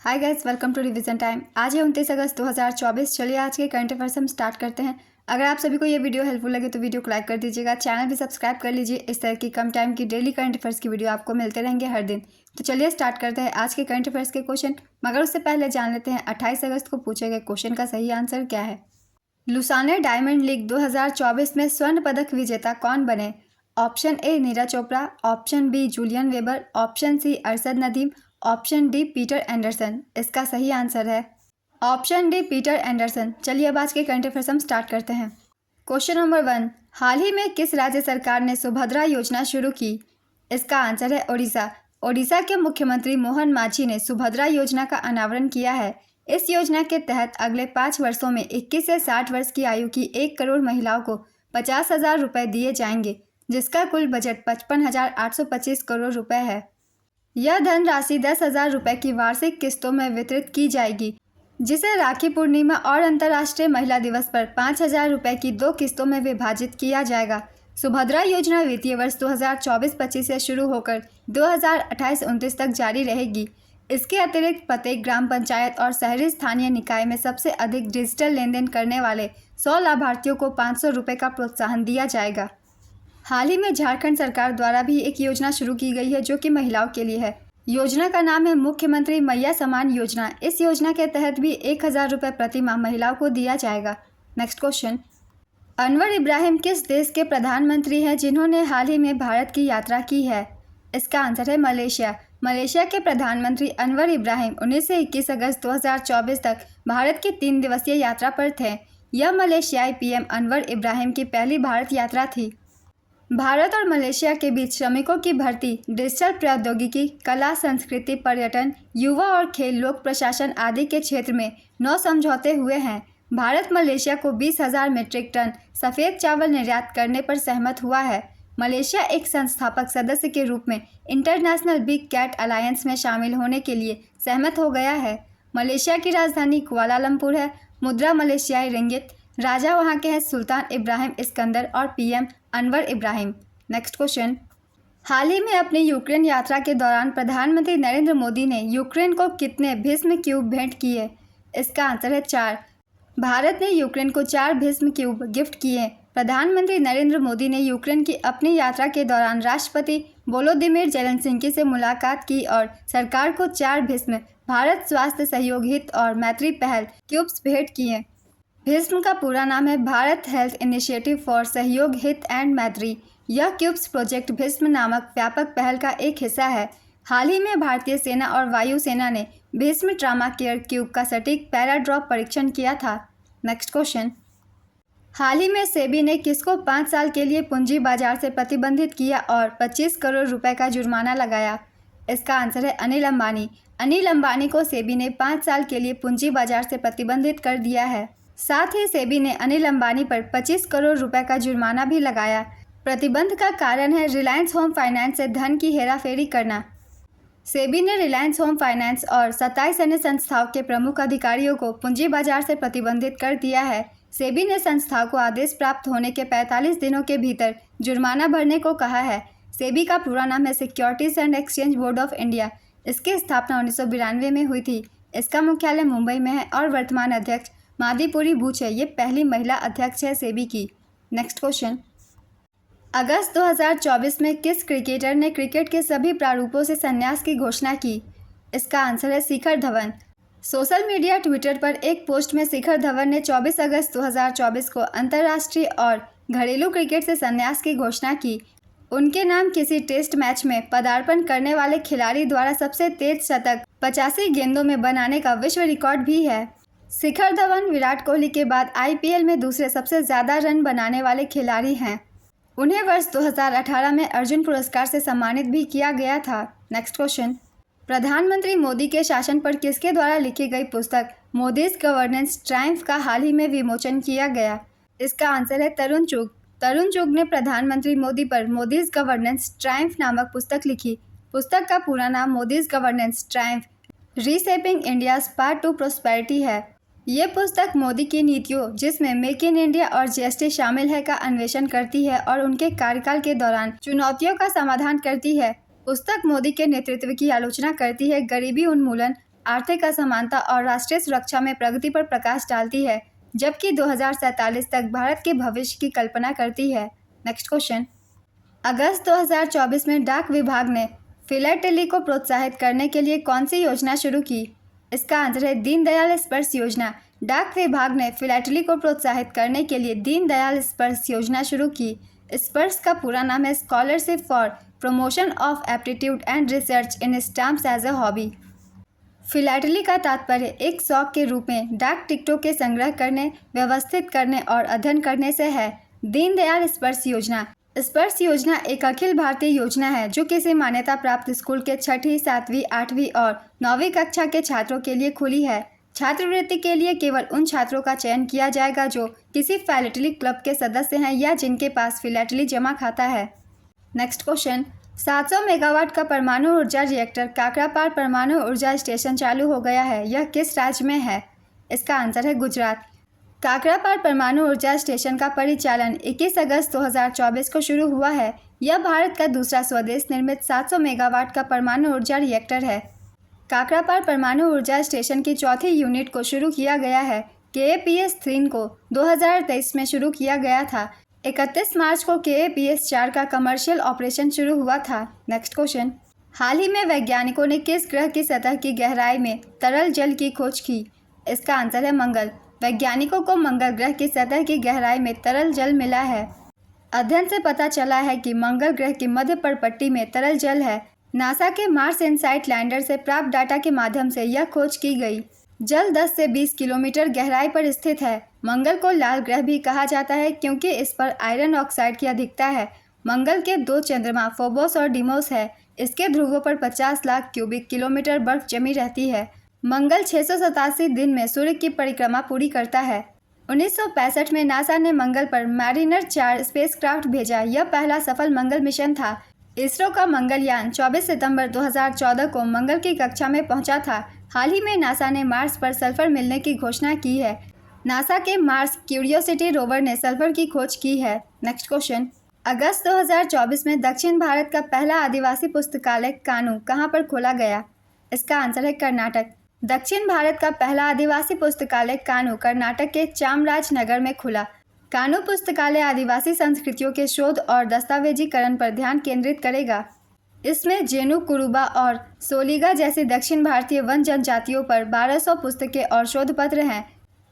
Hi guys, welcome to revision time. आज है 29 अगस्त 2024। चलिए आज के करंट अफेयर्स हम स्टार्ट करते हैं। अगर आप सभी को ये वीडियो हेल्पफुल लगे तो वीडियो को लाइक कर दीजिएगा, चैनल भी सब्सक्राइब कर लीजिए। इस तरह की कम टाइम की डेली करंट अफेयर्स की वीडियो आपको मिलते रहेंगे हर दिन। तो चलिए स्टार्ट करते हैं आज के करंट अफेयर्स के क्वेश्चन। मगर उससे पहले जान लेते हैं 28 अगस्त को पूछे गए क्वेश्चन का सही आंसर क्या है। लुसाने डायमंड लीग 2024 में स्वर्ण पदक विजेता कौन बने? Option A Neeraj Chopra, option B Julian Weber, option C Arshad Nadeem, option D Peter Anderson. इसका सही आंसर है ऑप्शन डी पीटर एंडरसन। चलिए अब आज के करंट अफेयर्स हम स्टार्ट करते हैं। क्वेश्चन नंबर 1, हाल ही में किस राज्य सरकार ने सुभद्रा योजना शुरू की? इसका आंसर है ओडिशा। ओडिशा के मुख्यमंत्री मोहन मांझी ने सुभद्रा योजना का अनावरण किया है। इस योजना के तहत अगले 5 वर्षों में 21 से 60 वर्ष की आयु की 1 करोड़ महिलाओं को 50,000 रुपये दिए जाएंगे, जिसका कुल बजट 55,825 करोड़ रुपए है। यह धनराशि 10,000 रुपये की वार्षिक किस्तों में वितरित की जाएगी, जिसे राखी पूर्णिमा और अंतर्राष्ट्रीय महिला दिवस पर 5,000 रुपये की 2 किस्तों में विभाजित किया जाएगा। सुभद्रा योजना वित्तीय वर्ष 2024-25 से शुरू होकर 2028-29 तक जारी रहेगी। इसके अतिरिक्त प्रत्येक ग्राम पंचायत और शहरी स्थानीय निकाय में सबसे अधिक डिजिटल लेन देन करने वाले 100 लाभार्थियों को 500 रुपये का प्रोत्साहन दिया जाएगा। हाल ही में झारखंड सरकार द्वारा भी एक योजना शुरू की गई है जो कि महिलाओं के लिए है। योजना का नाम है मुख्यमंत्री मैया समान योजना। इस योजना के तहत भी 1,000 रुपये प्रति माह महिलाओं को दिया जाएगा। नेक्स्ट क्वेश्चन, अनवर इब्राहिम किस देश के प्रधानमंत्री हैं जिन्होंने हाल ही में भारत की यात्रा की है? इसका आंसर है मलेशिया। मलेशिया के प्रधानमंत्री अनवर इब्राहिम 19 से 21 अगस्त 2024 तक भारत की 3 दिवसीय यात्रा पर थे। यह मलेशियाई पीएम अनवर इब्राहिम की पहली भारत यात्रा थी। भारत और मलेशिया के बीच श्रमिकों की भर्ती, डिजिटल प्रौद्योगिकी, कला, संस्कृति, पर्यटन, युवा और खेल, लोक प्रशासन आदि के क्षेत्र में 9 समझौते हुए हैं। भारत मलेशिया को 20,000 मीट्रिक टन सफ़ेद चावल निर्यात करने पर सहमत हुआ है। मलेशिया एक संस्थापक सदस्य के रूप में इंटरनेशनल बिग कैट अलायंस में शामिल होने के लिए सहमत हो गया है। मलेशिया की राजधानी कुआलालंपुर है। मुद्रा मलेशियाई रिंगिट। राजा वहाँ के हैं सुल्तान इब्राहिम इस्कंदर और PM Anwar Ibrahim. Next question, हाल ही में अपनी यूक्रेन यात्रा के दौरान प्रधानमंत्री नरेंद्र मोदी ने यूक्रेन को कितने भीष्म क्यूब भेंट किए? इसका आंसर है 4। भारत ने यूक्रेन को 4 भीष्म क्यूब गिफ्ट किए। प्रधानमंत्री नरेंद्र मोदी ने यूक्रेन की अपनी यात्रा के दौरान राष्ट्रपति वोलोदिमीर जेलेंस्की से मुलाकात की और सरकार को 4 भीष्म भारत स्वास्थ्य सहयोग हित और मैत्री पहल क्यूब्स भेंट किए। भीष्म का पूरा नाम है भारत हेल्थ इनिशिएटिव फॉर सहयोग हित एंड मैत्री। यह क्यूब्स प्रोजेक्ट भीष्म नामक व्यापक पहल का एक हिस्सा है। हाल ही में भारतीय सेना और वायु सेना ने भीष्म ट्रामा केयर क्यूब का सटीक पैराड्रॉप परीक्षण किया था। नेक्स्ट क्वेश्चन, हाल ही में सेबी ने किसको 5 साल के लिए पूंजी बाजार से प्रतिबंधित किया और 25 करोड़ रुपए का जुर्माना लगाया? इसका आंसर है अनिल अंबानी। अनिल अंबानी को सेबी ने 5 साल के लिए पूंजी बाजार से प्रतिबंधित कर दिया है। साथ ही सेबी ने अनिल अंबानी पर 25 करोड़ रुपए का जुर्माना भी लगाया। प्रतिबंध का कारण है रिलायंस होम फाइनेंस से धन की हेराफेरी करना। सेबी ने रिलायंस होम फाइनेंस और 27 अन्य संस्थाओं के प्रमुख अधिकारियों को पूंजी बाजार से प्रतिबंधित कर दिया है। सेबी ने संस्थाओं को आदेश प्राप्त होने के 45 दिनों के भीतर जुर्माना भरने को कहा है। सेबी का पूरा नाम है securities and exchange board of India. इसकी स्थापना 1992 में हुई थी। इसका मुख्यालय मुंबई में है और वर्तमान अध्यक्ष माधीपुरी बूच है। ये पहली महिला अध्यक्ष है सेबी की। नेक्स्ट क्वेश्चन, अगस्त 2024 में किस क्रिकेटर ने क्रिकेट के सभी प्रारूपों से संन्यास की घोषणा की? इसका आंसर है Shikhar Dhawan. Social media Twitter पर एक पोस्ट में शिखर धवन ने 24 अगस्त 2024 को अंतर्राष्ट्रीय और घरेलू क्रिकेट से संन्यास की घोषणा की। उनके नाम किसी टेस्ट मैच में पदार्पण करने वाले खिलाड़ी द्वारा सबसे तेज शतक 85 गेंदों में बनाने का विश्व रिकॉर्ड भी है। शिखर धवन विराट कोहली के बाद आईपीएल में दूसरे सबसे ज़्यादा रन बनाने वाले खिलाड़ी हैं। उन्हें वर्ष 2018 में अर्जुन पुरस्कार से सम्मानित भी किया गया था। नेक्स्ट क्वेश्चन, प्रधानमंत्री मोदी के शासन पर किसके द्वारा लिखी गई पुस्तक मोदीज गवर्नेंस ट्रायम्फ का हाल ही में विमोचन किया गया? इसका आंसर है तरुण चुग। तरुण चुग ने प्रधानमंत्री मोदी पर मोदीज गवर्नेंस ट्रायम्फ नामक पुस्तक लिखी। पुस्तक का पूरा नाम Modi's governance Triumph reshaping India's part 2 prosperity है। ये पुस्तक मोदी की नीतियों, जिसमें मेक इन इंडिया और जीएसटी शामिल है, का अन्वेषण करती है और उनके कार्यकाल के दौरान चुनौतियों का समाधान करती है। पुस्तक मोदी के नेतृत्व की आलोचना करती है, गरीबी उन्मूलन, आर्थिक असमानता और राष्ट्रीय सुरक्षा में प्रगति पर प्रकाश डालती है, जबकि 2047 तक भारत के भविष्य की कल्पना करती है। नेक्स्ट क्वेश्चन, अगस्त 2024 में डाक विभाग ने फिलैटेली को प्रोत्साहित करने के लिए कौन सी योजना शुरू की? इसका आंसर है दीनदयाल स्पर्श योजना। डाक विभाग ने फिलैटेली को प्रोत्साहित करने के लिए दीनदयाल स्पर्श योजना शुरू की। स्पर्श का पूरा नाम है scholarship for promotion of aptitude and research in stamps as a hobby. Philately का तात्पर्य एक शौक के रूप में डाक टिकटों के संग्रह करने, व्यवस्थित करने और अध्ययन करने से है। दीनदयाल स्पर्श योजना। स्पर्श योजना एक अखिल भारतीय योजना है जो किसी मान्यता प्राप्त स्कूल के 6वीं, 7वीं, 8वीं और 9वीं कक्षा के छात्रों के लिए खुली है। छात्रवृत्ति के लिए केवल उन छात्रों का चयन किया जाएगा जो किसी फिलैटेली क्लब के सदस्य हैं या जिनके पास फिलैटेली जमा खाता है। नेक्स्ट क्वेश्चन, 700 मेगावाट का परमाणु ऊर्जा रिएक्टर काकरापार परमाणु ऊर्जा स्टेशन चालू हो गया है। यह किस राज्य में है? इसका आंसर है गुजरात। काकरापार परमाणु ऊर्जा स्टेशन का परिचालन 21 अगस्त 2024 को शुरू हुआ है। यह भारत का दूसरा स्वदेश निर्मित 700 मेगावाट का परमाणु ऊर्जा रिएक्टर है। काकरापार परमाणु ऊर्जा स्टेशन की चौथी यूनिट को शुरू किया गया है। KAPS-3 को 2023 में शुरू किया गया था। 31 मार्च को KAPS-4 का कमर्शियल ऑपरेशन शुरू हुआ था। नेक्स्ट क्वेश्चन, हाल ही में वैज्ञानिकों ने किस ग्रह की सतह की गहराई में तरल जल की खोज की? इसका आंसर है मंगल। वैज्ञानिकों को मंगल ग्रह की सतह की गहराई में तरल जल मिला है। अध्ययन से पता चला है कि मंगल ग्रह की मध्य पर्णपट्टी में तरल जल है। नासा के मार्स इनसाइट लैंडर से प्राप्त डाटा के माध्यम से यह खोज की गई। जल 10 से 20 किलोमीटर गहराई पर स्थित है। मंगल को लाल ग्रह भी कहा जाता है क्योंकि इस पर आयरन ऑक्साइड की अधिकता है। मंगल के 2 चंद्रमा फोबोस और डिमोस है। इसके ध्रुवों पर 50 लाख क्यूबिक किलोमीटर बर्फ जमी रहती है। मंगल 687 दिन में सूर्य की परिक्रमा पूरी करता है। 1965 में नासा ने मंगल पर मैरिनर 4 स्पेसक्राफ्ट भेजा। यह पहला सफल मंगल मिशन था। इसरो का मंगलयान 24 सितंबर 2014 को मंगल की कक्षा में पहुंचा था। हाल ही में नासा ने मार्स पर सल्फर मिलने की घोषणा की है। नासा के मार्स क्यूरियोसिटी रोवर ने सल्फर की खोज की है। नेक्स्ट क्वेश्चन, अगस्त 2024 में दक्षिण भारत का पहला आदिवासी पुस्तकालय कानू कहां पर खोला गया? इसका आंसर है कर्नाटक। दक्षिण भारत का पहला आदिवासी पुस्तकालय कानू कर्नाटक के चामराजनगर में खुला। कानू पुस्तकालय आदिवासी संस्कृतियों के शोध और दस्तावेजीकरण पर ध्यान केंद्रित करेगा। इसमें जेनु, कुरुबा और सोलिगा जैसी दक्षिण भारतीय वन जनजातियों पर 1200 पुस्तकें और शोध पत्र हैं।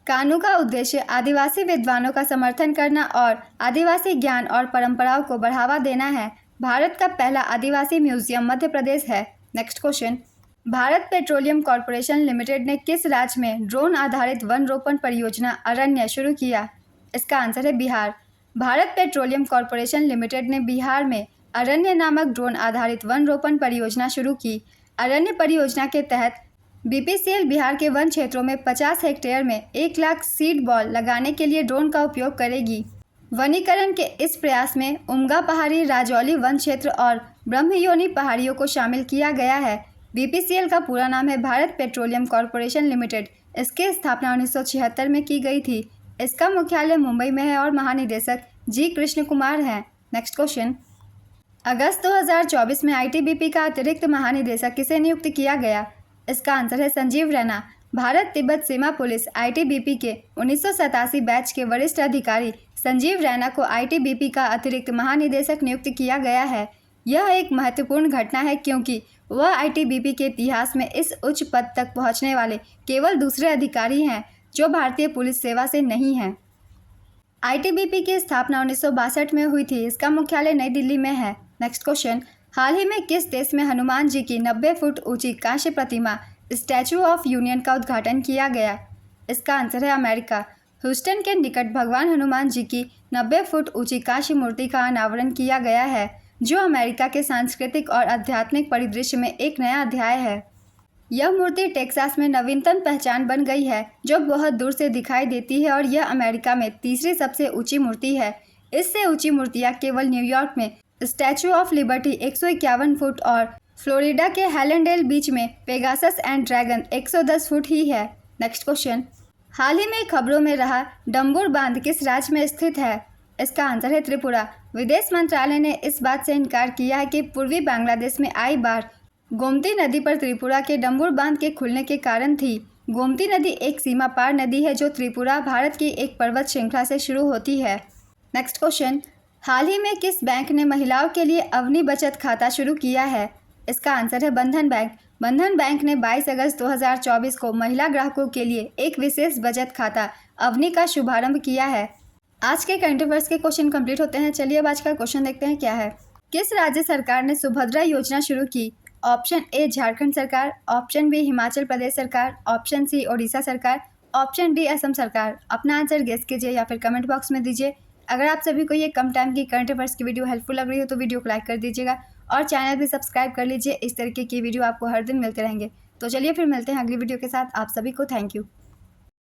कानू का उद्देश्य आदिवासी विद्वानों का समर्थन करना और आदिवासी ज्ञान और परंपराओं को बढ़ावा देना है। भारत का पहला आदिवासी म्यूजियम मध्य प्रदेश है। Next question, Bharat petroleum corporation limited ने किस राज्य में ड्रोन आधारित वन रोपण परियोजना अरण्य शुरू किया? इसका आंसर है Bihar. Bharat petroleum corporation limited ने बिहार में अरण्य नामक ड्रोन आधारित वन रोपण परियोजना शुरू की। अरण्य परियोजना के तहत BPCL बिहार के वन क्षेत्रों में 50 हेक्टेयर में 1 लाख सीड बॉल लगाने के लिए ड्रोन का उपयोग करेगी। वनीकरण के इस प्रयास में उमगा पहाड़ी, राजौली वन क्षेत्र और ब्रह्मयोनी पहाड़ियों को शामिल किया गया है। BPCL का पूरा नाम है भारत पेट्रोलियम कॉर्पोरेशन लिमिटेड। इसकी स्थापना 1976 में की गई थी। इसका मुख्यालय मुंबई में है और महानिदेशक G कृष्ण कुमार हैं। नेक्स्ट क्वेश्चन, अगस्त 2024 में ITBP का अतिरिक्त महानिदेशक किसे नियुक्त किया गया? इसका आंसर है संजीव रैना। भारत तिब्बत सीमा पुलिस ITBP के 1987 बैच के वरिष्ठ अधिकारी संजीव रैना को ITBP का अतिरिक्त महानिदेशक नियुक्त किया गया है। यह एक महत्वपूर्ण घटना है क्योंकि वह ITBP के इतिहास में इस उच्च पद तक पहुंचने वाले केवल दूसरे अधिकारी हैं जो भारतीय पुलिस सेवा से नहीं हैं। ITBP की स्थापना 1962 में हुई थी। इसका मुख्यालय नई दिल्ली में है। नेक्स्ट क्वेश्चन, हाल ही में किस देश में हनुमान जी की 90 फुट ऊंची कांस्य प्रतिमा स्टैचू ऑफ यूनियन का उद्घाटन किया गया? इसका आंसर है अमेरिका। ह्यूस्टन के निकट भगवान हनुमान जी की 90 फुट ऊंची कांस्य मूर्ति का अनावरण किया गया है, जो अमेरिका के सांस्कृतिक और आध्यात्मिक परिदृश्य में एक नया अध्याय है। यह मूर्ति टेक्सास में नवीनतम पहचान बन गई है, जो बहुत दूर से दिखाई देती है और यह अमेरिका में तीसरी सबसे ऊंची मूर्ति है। इससे ऊंची मूर्तियां केवल न्यूयॉर्क में स्टैचू ऑफ लिबर्टी 151 फुट और फ्लोरिडा के हेलेंडेल बीच में पेगासस एंड ड्रैगन 110 फुट ही है। नेक्स्ट क्वेश्चन, हाल ही में खबरों में रहा डम्बुर बांध किस राज्य में स्थित है? इसका आंसर है त्रिपुरा। विदेश मंत्रालय ने इस बात से इनकार किया है कि पूर्वी बांग्लादेश में आई बाढ़ गोमती नदी पर त्रिपुरा के डंबुर बांध के खुलने के कारण थी। गोमती नदी एक सीमा पार नदी है जो त्रिपुरा भारत की एक पर्वत श्रृंखला से शुरू होती है। नेक्स्ट क्वेश्चन, हाल ही में किस बैंक ने महिलाओं के लिए अवनी बचत खाता शुरू किया है? इसका आंसर है बंधन बैंक। बंधन बैंक ने 22 अगस्त 2024 को महिला ग्राहकों के लिए एक विशेष बचत खाता अवनी का शुभारंभ किया है। आज के करंट अफेयर्स के क्वेश्चन कंप्लीट होते हैं। चलिए अब आज का क्वेश्चन देखते हैं क्या है। किस राज्य सरकार ने सुभद्रा योजना शुरू की? ऑप्शन ए झारखंड सरकार, ऑप्शन बी हिमाचल प्रदेश सरकार, ऑप्शन सी ओडिशा सरकार, ऑप्शन डी असम सरकार। अपना आंसर गेस कीजिए या फिर कमेंट बॉक्स में दीजिए। अगर आप सभी को ये कम टाइम की करंट अफेयर्स की वीडियो हेल्पफुल लग रही हो तो वीडियो को लाइक कर दीजिएगा और चैनल भी सब्सक्राइब कर लीजिए। इस तरीके की वीडियो आपको हर दिन मिलते रहेंगे। तो चलिए फिर मिलते हैं अगली वीडियो के साथ। आप सभी को थैंक यू।